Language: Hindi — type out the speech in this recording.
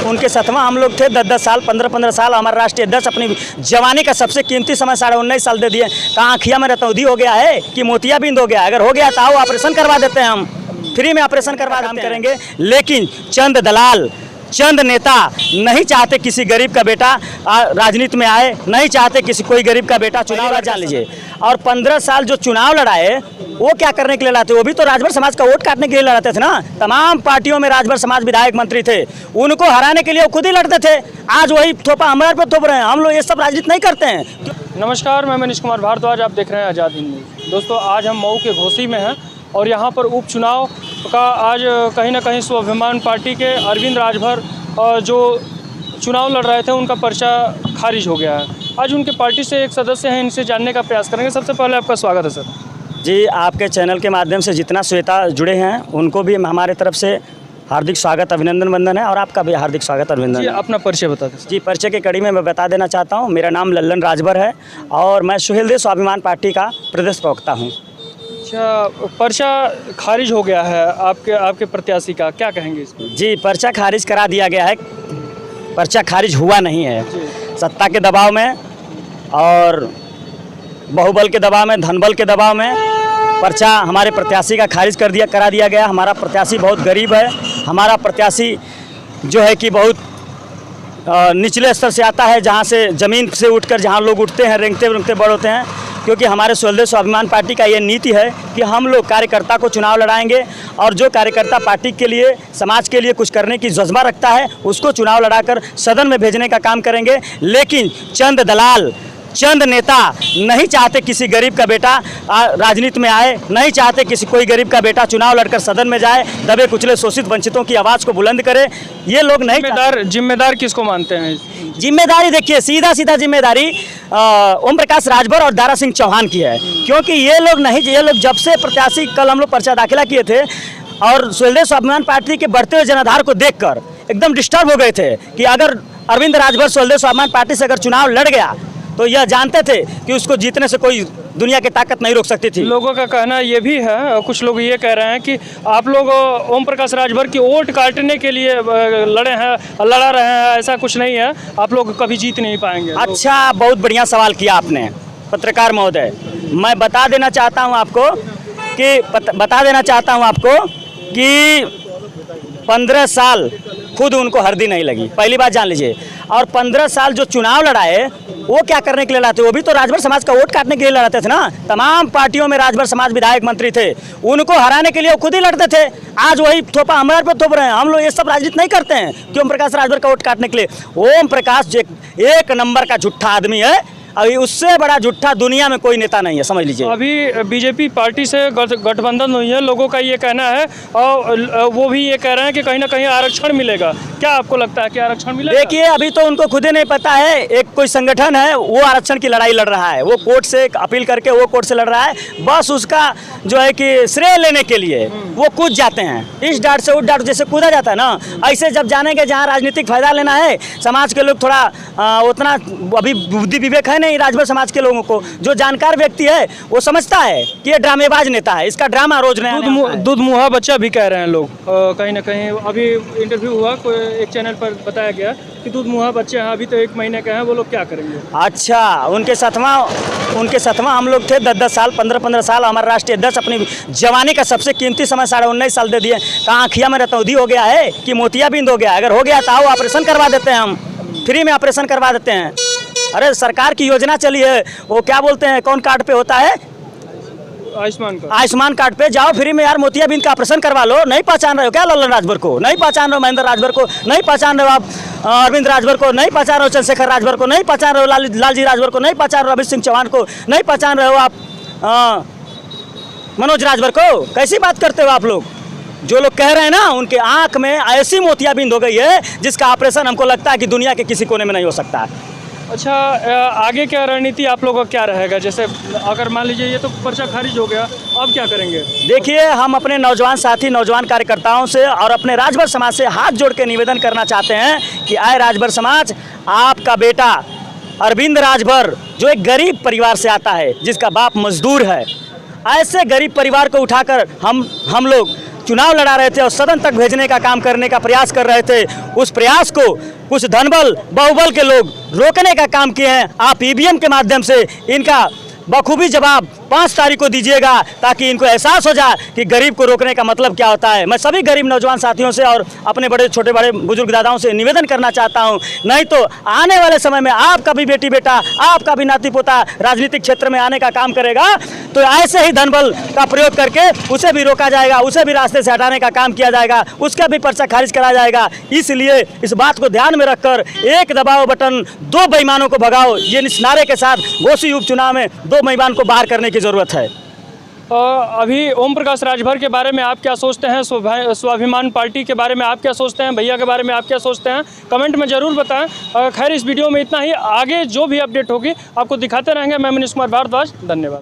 उनके साथवा हम लोग थे 10-10 साल 15-15 साल। हमारा राष्ट्रीय अध्यक्ष अपनी जवानी का सबसे कीमती समय 19.5 साल दे दिए। कहाँ आँखिया में रतौंधी हो गया है कि मोतियाबिंद हो गया? अगर हो गया तो आओ ऑपरेशन करवा देते हैं, हम फ्री में ऑपरेशन करवा काम करेंगे। लेकिन चंद दलाल, चंद नेता नहीं चाहते किसी गरीब का बेटा राजनीति में आए, नहीं चाहते किसी कोई गरीब का बेटा चुनाव लड़ा। जान लीजिए, और 15 साल जो चुनाव लड़ाए वो क्या करने के लिए लड़ाते? वो भी तो राजभर समाज का वोट काटने के लिए लड़ाते थे ना। तमाम पार्टियों में राजभर समाज विधायक मंत्री थे, उनको हराने के लिए वो खुद ही लड़ते थे। आज वही थोपा हमारे पर थोप रहे हैं। हम लोग ये सब राजनीति नहीं करते हैं। नमस्कार, मैं मनीष कुमार भारद्वाज, आप देख रहे हैं आज़ाद हिंद न्यूज़। दोस्तों, आज हम मऊ के घोसी में हैं और यहाँ पर उपचुनाव का आज कहीं ना कहीं स्वाभिमान पार्टी के अरविंद राजभर जो चुनाव लड़ रहे थे उनका पर्चा खारिज हो गया है। आज उनके पार्टी से एक सदस्य हैं, इनसे जानने का प्रयास करेंगे। सबसे पहले आपका स्वागत है सर। जी, आपके चैनल के माध्यम से जितना श्रोता जुड़े हैं उनको भी हमारे तरफ से हार्दिक स्वागत, अभिनंदन वंदन है, और आपका भी हार्दिक स्वागत, अभिनंदन। जी, अपना परिचय बता दें। जी, परिचय की कड़ी में मैं बता देना चाहता हूँ। मेरा नाम लल्लन राजभर है और मैं सुहेलदेव स्वाभिमान पार्टी का प्रदेश प्रवक्ता हूँ। अच्छा, पर्चा खारिज हो गया है आपके प्रत्याशी का, क्या कहेंगे इसमें? जी, पर्चा खारिज करा दिया गया है। पर्चा खारिज हुआ नहीं है। सत्ता के दबाव में और बाहुबल के दबाव में, धनबल के दबाव में पर्चा हमारे प्रत्याशी का खारिज करा दिया गया। हमारा प्रत्याशी बहुत गरीब है। हमारा प्रत्याशी जो है कि बहुत निचले स्तर से आता है, जहाँ से ज़मीन से उठकर जहाँ लोग उठते हैं, रेंगते रेंगते बड़ होते हैं। क्योंकि हमारे सुहेलदेव स्वाभिमान पार्टी का ये नीति है कि हम लोग कार्यकर्ता को चुनाव लड़ाएंगे, और जो कार्यकर्ता पार्टी के लिए, समाज के लिए कुछ करने की जज्बा रखता है उसको चुनाव लड़ाकर सदन में भेजने का काम करेंगे। लेकिन चंद दलाल, चंद नेता नहीं चाहते किसी गरीब का बेटा राजनीति में आए, नहीं चाहते किसी कोई गरीब का बेटा चुनाव लड़कर सदन में जाए, दबे कुचले शोषित वंचितों की आवाज़ को बुलंद करे। ये लोग नहीं। जिम्मेदार किसको मानते हैं? जिम्मेदारी देखिए, सीधा जिम्मेदारी ओम प्रकाश राजभर और दारा सिंह चौहान की है। क्योंकि ये लोग जब से प्रत्याशी, कल हम लोग पर्चा दाखिला किए थे और सुहेलदेव स्वाभिमान पार्टी के बढ़ते हुए जनाधार को देखकर एकदम डिस्टर्ब हो गए थे कि अगर अरविंद राजभर सुहेलदेव स्वाभिमान पार्टी से अगर चुनाव लड़ गया तो यह जानते थे कि उसको जीतने से कोई दुनिया की ताकत नहीं रोक सकती थी। लोगों का कहना ये भी है, कुछ लोग ये कह रहे हैं कि आप लोग ओम प्रकाश राजभर की वोट काटने के लिए लड़ा रहे हैं, ऐसा कुछ नहीं है, आप लोग कभी जीत नहीं पाएंगे। अच्छा, बहुत बढ़िया सवाल किया आपने पत्रकार महोदय। मैं बता देना चाहता हूँ आपको कि 15 साल खुद उनको हरदी नहीं लगी, पहली बात जान लीजिए। और 15 साल जो चुनाव लड़ाए वो क्या करने के लिए लड़ाते? वो भी तो राजभर समाज का वोट काटने के लिए लड़ाते थे ना। तमाम पार्टियों में राजभर समाज विधायक मंत्री थे, उनको हराने के लिए वो खुद ही लड़ते थे। आज वही थोपा हमारे पर थोप रहे हैं। हम लोग ये सब राजनीति नहीं करते हैं कि ओम प्रकाश राजभर का वोट काटने के लिए। ओम प्रकाश एक नंबर का झूठा आदमी है। अभी उससे बड़ा झूठा दुनिया में कोई नेता नहीं है, समझ लीजिए। अभी बीजेपी पार्टी से गठबंधन हुई है, लोगों का ये कहना है, और वो भी ये कह रहे हैं कि कहीं ना कहीं आरक्षण मिलेगा। क्या आपको लगता है कि आरक्षण मिलेगा? देखिए, अभी तो उनको खुद ही नहीं पता है। एक कोई संगठन है वो आरक्षण की लड़ाई लड़ रहा है, वो कोर्ट से अपील करके वो कोर्ट से लड़ रहा है। बस उसका जो है कि श्रेय लेने के लिए वो कूद जाते हैं, इस डाट से उस डाट जैसे कूदा जाता है ना, ऐसे जब जानेंगे जहाँ राजनीतिक फायदा लेना है। समाज के लोग थोड़ा उतना अभी बुद्धि विवेक है नहीं राजभर समाज के लोगों को। जो जानकार व्यक्ति है वो समझता है कि ये ड्रामेबाज नेता है, इसका ड्रामा रोज नया। दूध मुहा बच्चा भी कह रहे हैं लोग, कहीं ना कहीं। अभी इंटरव्यू हुआ, कोई एक चैनल पर बताया गया कि दूध मुहा बच्चे हैं, अभी तो 1 महीने के हैं, वो लोग क्या करेंगे? अच्छा, उनके साथवा हम लोग थे 10-10 साल 15-15 साल। हमारा राष्ट्रीय अध्यक्ष अपनी जवानी का सबसे कीमती समय 19.5 साल दे दिए। कहाँ आँखिया में रतौंधी हो गया है कि मोतियाबिंद हो गया? अगर हो गया तो आओ ऑपरेशन करवा देते हैं, हम फ्री में ऑपरेशन करवा देते हैं। अरे, सरकार की योजना चली है, वो क्या बोलते हैं, कौन कार्ड पे होता है? आयुष्मान कार्ड पे जाओ, फ्री में यार मोतियाबिंद का ऑपरेशन करवा लो। नहीं पहचान रहे हो क्या लल्लन राजभर को? नहीं पहचान रहे हो महेंद्र राजभर को? नहीं पहचान रहे हो आप अरविंद राजभर को? नहीं पहचान रहे हो चंद्रशेखर राजभर को? नहीं पहचान रहे हो लालजी राजभर को? नहीं पहचान रहे हो अभित सिंह चौहान को? नहीं पहचान रहे हो आप मनोज राजभर को? कैसी बात करते हो आप लोग? जो लोग कह रहे हैं ना, उनके आंख में ऐसी मोतियाबिंद हो गई है जिसका ऑपरेशन हमको लगता है कि दुनिया के किसी कोने में नहीं हो सकता है। अच्छा, आगे क्या रणनीति आप लोगों का क्या रहेगा? जैसे अगर मान लीजिए ये तो पर्चा खारिज हो गया, अब क्या करेंगे? देखिए, हम अपने नौजवान साथी, नौजवान कार्यकर्ताओं से और अपने राजभर समाज से हाथ जोड़ के निवेदन करना चाहते हैं कि आए राजभर समाज, आपका बेटा अरविंद राजभर जो एक गरीब परिवार से आता है, जिसका बाप मजदूर है, ऐसे गरीब परिवार को उठाकर हम लोग चुनाव लड़ा रहे थे और सदन तक भेजने का काम करने का प्रयास कर रहे थे, उस प्रयास को कुछ धनबल बाहुबल के लोग रोकने का काम किए हैं। आप ईवीएम के माध्यम से इनका बखूबी जवाब 5 तारीख को दीजिएगा, ताकि इनको एहसास हो जाए कि गरीब को रोकने का मतलब क्या होता है। मैं सभी गरीब नौजवान साथियों से और अपने बड़े छोटे बड़े बुजुर्ग दादाओं से निवेदन करना चाहता हूं, नहीं तो आने वाले समय में आपका भी बेटी बेटा, आपका भी नाती पोता राजनीतिक क्षेत्र में आने का काम करेगा, तो ऐसे ही धनबल का प्रयोग करके उसे भी रोका जाएगा, उसे भी रास्ते से हटाने का काम किया जाएगा, उसका भी पर्चा खारिज कराया जाएगा। इसलिए इस बात को ध्यान में रखकर एक दबाओ बटन, 2 बेईमानों को भगाओ, ये इस नारे के साथ घोसी उपचुनाव में 2 बेईमान को बाहर करने की ज़रूरत है। अभी ओम प्रकाश राजभर के बारे में आप क्या सोचते हैं, स्वाभिमान पार्टी के बारे में आप क्या सोचते हैं, भैया के बारे में आप क्या सोचते हैं, कमेंट में ज़रूर बताएं। खैर, इस वीडियो में इतना ही। आगे जो भी अपडेट होगी आपको दिखाते रहेंगे। मैं मनीष कुमार भारद्वाज, धन्यवाद।